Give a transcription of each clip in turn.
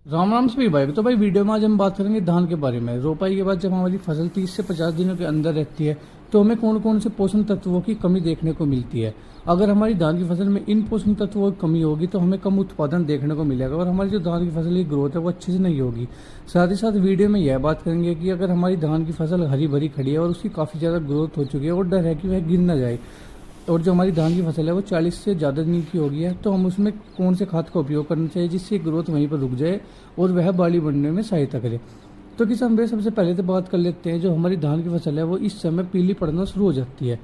राम राम सभी भाई। तो भाई वीडियो में आज हम बात करेंगे धान के बारे में। रोपाई के बाद जब हमारी फसल 30 से 50 दिनों के अंदर रहती है तो हमें कौन कौन से पोषण तत्वों की कमी देखने को मिलती है। अगर हमारी धान की फसल में इन पोषण तत्वों की कमी होगी तो हमें कम उत्पादन देखने को मिलेगा और हमारी जो धान की फसल की ग्रोथ है वो अच्छे से नहीं होगी। साथ ही साथ वीडियो में यह बात करेंगे कि अगर हमारी धान की फसल हरी भरी खड़ी है और उसकी काफ़ी ज़्यादा ग्रोथ हो चुकी है और डर है कि वह गिर ना जाए, और जो हमारी धान की फसल है वो 40 से ज़्यादा दिन की हो गई है, तो हम उसमें कौन से खाद का उपयोग करना चाहिए जिससे ग्रोथ वहीं पर रुक जाए और वह बाली बनने में सहायता करे। तो किसान भाई सबसे पहले तो बात कर लेते हैं, जो हमारी धान की फसल है वो इस समय पीली पड़ना शुरू हो जाती है।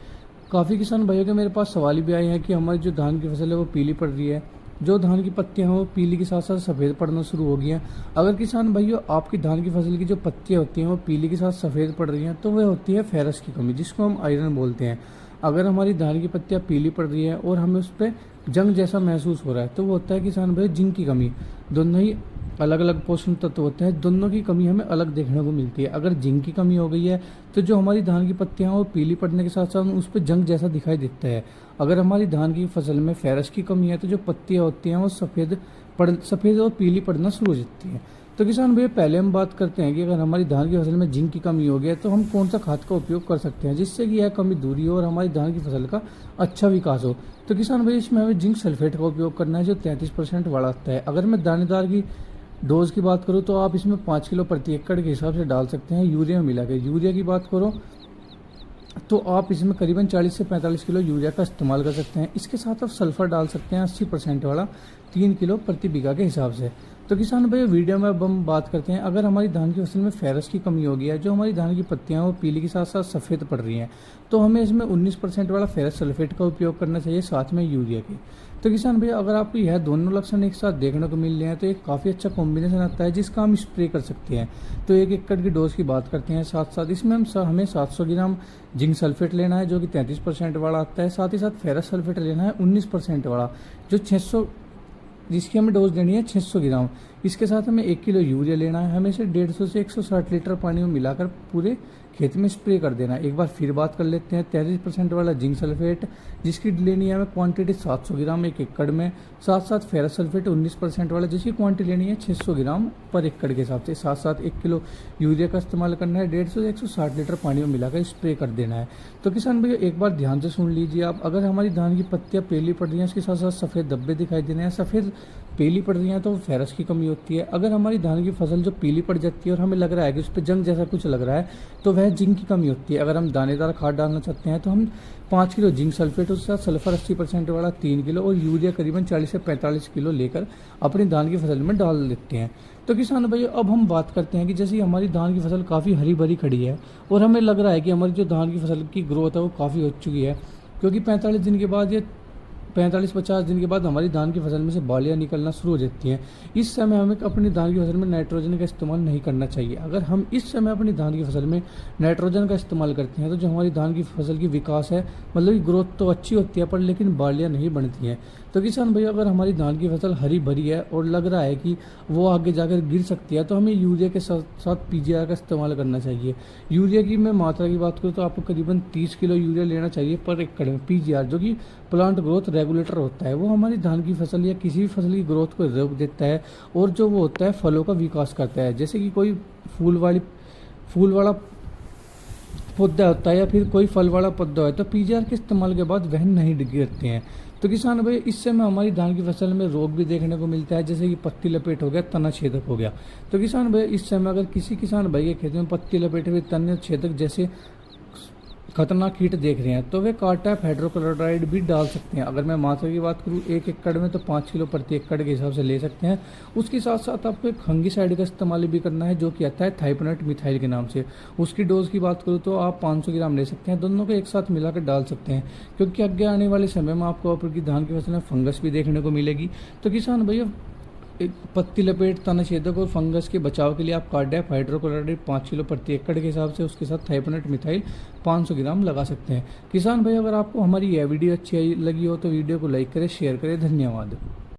काफ़ी किसान भाइयों के मेरे पास सवाल भी आए हैं कि हमारी जो धान की फसल है वो पीली पड़ रही है, जो धान की पत्तियां हैं वो पीली के साथ साथ सफ़ेद पड़ना शुरू हो गई हैं। अगर किसान भाइयों आपकी धान की फसल की जो पत्तियां होती हैं वो पीली के साथ सफ़ेद पड़ रही हैं तो वह होती है फेरस की कमी, जिसको हम आयरन बोलते हैं। अगर हमारी धान की पत्तियां पीली पड़ रही है और हमें उस पर जंग जैसा महसूस हो रहा है तो वो होता है किसान भाई जिंक की कमी। दोनों ही अलग अलग पोषण तत्व होते हैं, दोनों की कमी हमें अलग देखने को मिलती है। अगर जिंक की कमी हो गई है तो जो हमारी धान की पत्तियां हैं वो पीली पड़ने के साथ साथ उस पर जंग जैसा दिखाई देता है। अगर हमारी धान की फसल में फेरस की कमी है तो जो पत्तियां होती हैं वो सफ़ेद और पीली पड़ना शुरू हो जाती है। तो किसान भैया पहले हम बात करते हैं कि अगर हमारी धान की फसल में जिंक की कमी हो गई है तो हम कौन सा खाद का उपयोग कर सकते हैं जिससे कि यह कमी दूरी हो और हमारी धान की फसल का अच्छा विकास हो। तो किसान भैया इसमें हमें जिंक सल्फेट का उपयोग करना है जो 33% वाला आता है। अगर मैं दानेदार की डोज की बात करूँ तो आप इसमें 5 किलो प्रति एकड़ के हिसाब से डाल सकते हैं यूरिया में मिला के। यूरिया की बात करो तो आप इसमें करीबन 40 से 45 किलो यूरिया का इस्तेमाल कर सकते हैं। इसके साथ आप सल्फर डाल सकते हैं 80% वाला 3 किलो प्रति बीघा के हिसाब से। तो किसान भाई वीडियो में अब हम बात करते हैं, अगर हमारी धान की फसल में फेरस की कमी हो गई है, जो हमारी धान की पत्तियां वो पीली के साथ साथ सफ़ेद पड़ रही हैं, तो हमें इसमें 19% वाला फेरस सल्फेट का उपयोग करना चाहिए साथ में यूरिया के। तो किसान भैया अगर आपको यह दोनों लक्षण एक साथ देखने को मिल रहे हैं तो एक काफ़ी अच्छा कॉम्बिनेशन आता है जिसका हम स्प्रे कर सकते हैं। तो 1 एकड़ की डोज की बात करते हैं, साथ साथ इसमें हमें 700 ग्राम जिंक सल्फेट लेना है जो कि 33% वाला आता है। साथ ही साथ फेरस सल्फेट लेना है 19% वाला, जो 600 जिसकी हमें डोज देनी है 600 ग्राम। इसके साथ हमें 1 किलो यूरिया लेना है, हमें इसे 150 से 160 लीटर पानी में मिलाकर पूरे खेत में स्प्रे कर देना है। एक बार फिर बात कर लेते हैं 33% वाला जिंक सल्फेट जिसकी लेनी है हमें क्वांटिटी 700 ग्राम 1 एकड़ में। साथ साथ फेरस सल्फेट 19% वाला जिसकी क्वांटिटी लेनी है 600 ग्राम पर एकड़ के हिसाब से। साथ साथ 1 किलो यूरिया का इस्तेमाल करना है, 150 से 160 लीटर पानी में मिलाकर स्प्रे कर देना है। तो किसान भैया एक बार ध्यान से सुन लीजिए आप, अगर हमारी धान की पत्तियां पीली पड़ रही हैं इसके साथ साथ सफ़ेद धब्बे दिखाई दे रहे हैं, सफ़ेद पीली पड़ रही हैं तो फेरस की कमी होती है। अगर हमारी धान की फसल जो पीली पड़ जाती है और हमें लग रहा है कि उस पर जंग जैसा कुछ लग रहा है तो वह जिंक की कमी होती है। अगर हम दानेदार खाद डालना चाहते हैं तो हम 5 किलो जिंक सल्फेट उसके साथ सल्फर 80% वाला 3 किलो और यूरिया करीबन 40 से 45 किलो लेकर अपनी धान की फसल में डाल देते हैं। तो किसान भाई अब हम बात करते हैं कि जैसे हमारी धान की फसल काफ़ी हरी भरी खड़ी है और हमें लग रहा है कि हमारी जो धान की फसल की ग्रोथ है वो काफ़ी हो चुकी है, क्योंकि 45 दिन के बाद ये 45-50 दिन के बाद हमारी धान की फसल में से बालियाँ निकलना शुरू हो जाती हैं। इस समय हमें अपनी धान की फसल में नाइट्रोजन का इस्तेमाल नहीं करना चाहिए। अगर हम इस समय अपनी धान की फसल में नाइट्रोजन का इस्तेमाल करते हैं तो जो हमारी धान की फसल की विकास है, मतलब कि ग्रोथ तो अच्छी होती है पर लेकिन बालियाँ नहीं बनती हैं। तो किसान भैया अगर हमारी धान की फसल हरी भरी है और लग रहा है कि वो आगे जाकर गिर सकती है तो हमें यूरिया के साथ साथ पीजीआर का इस्तेमाल करना चाहिए। यूरिया की मैं मात्रा की बात करूँ तो आपको करीबन 30 किलो यूरिया लेना चाहिए पर एकड़ में। पीजीआर जो कि प्लांट ग्रोथ रेगुलेटर होता है, वो हमारी धान की फसल या किसी भी फसल की ग्रोथ को रोक देता है और जो वो होता है फलों का विकास करता है। जैसे कि कोई फूल वाला पौधा होता है या फिर कोई फल वाला पौधा है तो पीजीआर के इस्तेमाल के बाद वह नहीं गिरते हैं। तो किसान भाई इस समय हमारी धान की फसल में रोग भी देखने को मिलता है, जैसे कि पत्ती लपेट हो गया, तना छेदक हो गया। तो किसान भाई इस समय अगर किसी किसान भाई के खेत में पत्ती लपेटे हुए तना छेदक जैसे खतरनाक कीट देख रहे हैं तो वे कार्टाप हाइड्रोक्लोराइड भी डाल सकते हैं। अगर मैं मात्रा की बात करूँ 1 एकड़ में तो 5 किलो प्रति एकड़ के हिसाब से ले सकते हैं। उसके साथ साथ आपको एक फंगिसाइड का इस्तेमाल भी करना है जो कि आता है थाइपनेट मिथाइल के नाम से। उसकी डोज की बात करूँ तो आप 500 ग्राम ले सकते हैं, दोनों को एक साथ मिलाकर डाल सकते हैं, क्योंकि आगे आने वाले समय में आपको आपकी धान की फसल में फंगस भी देखने को मिलेगी। तो किसान भैया एक पत्ती लपेट, तना छेदक और फंगस के बचाव के लिए आप कार्डाप हाइड्रोक्लोराइड 5 किलो प्रति एकड़ के हिसाब से उसके साथ थाइपनेट मिथाइल 500 ग्राम लगा सकते हैं। किसान भाई अगर आपको हमारी यह वीडियो अच्छी लगी हो तो वीडियो को लाइक करें, शेयर करें। धन्यवाद।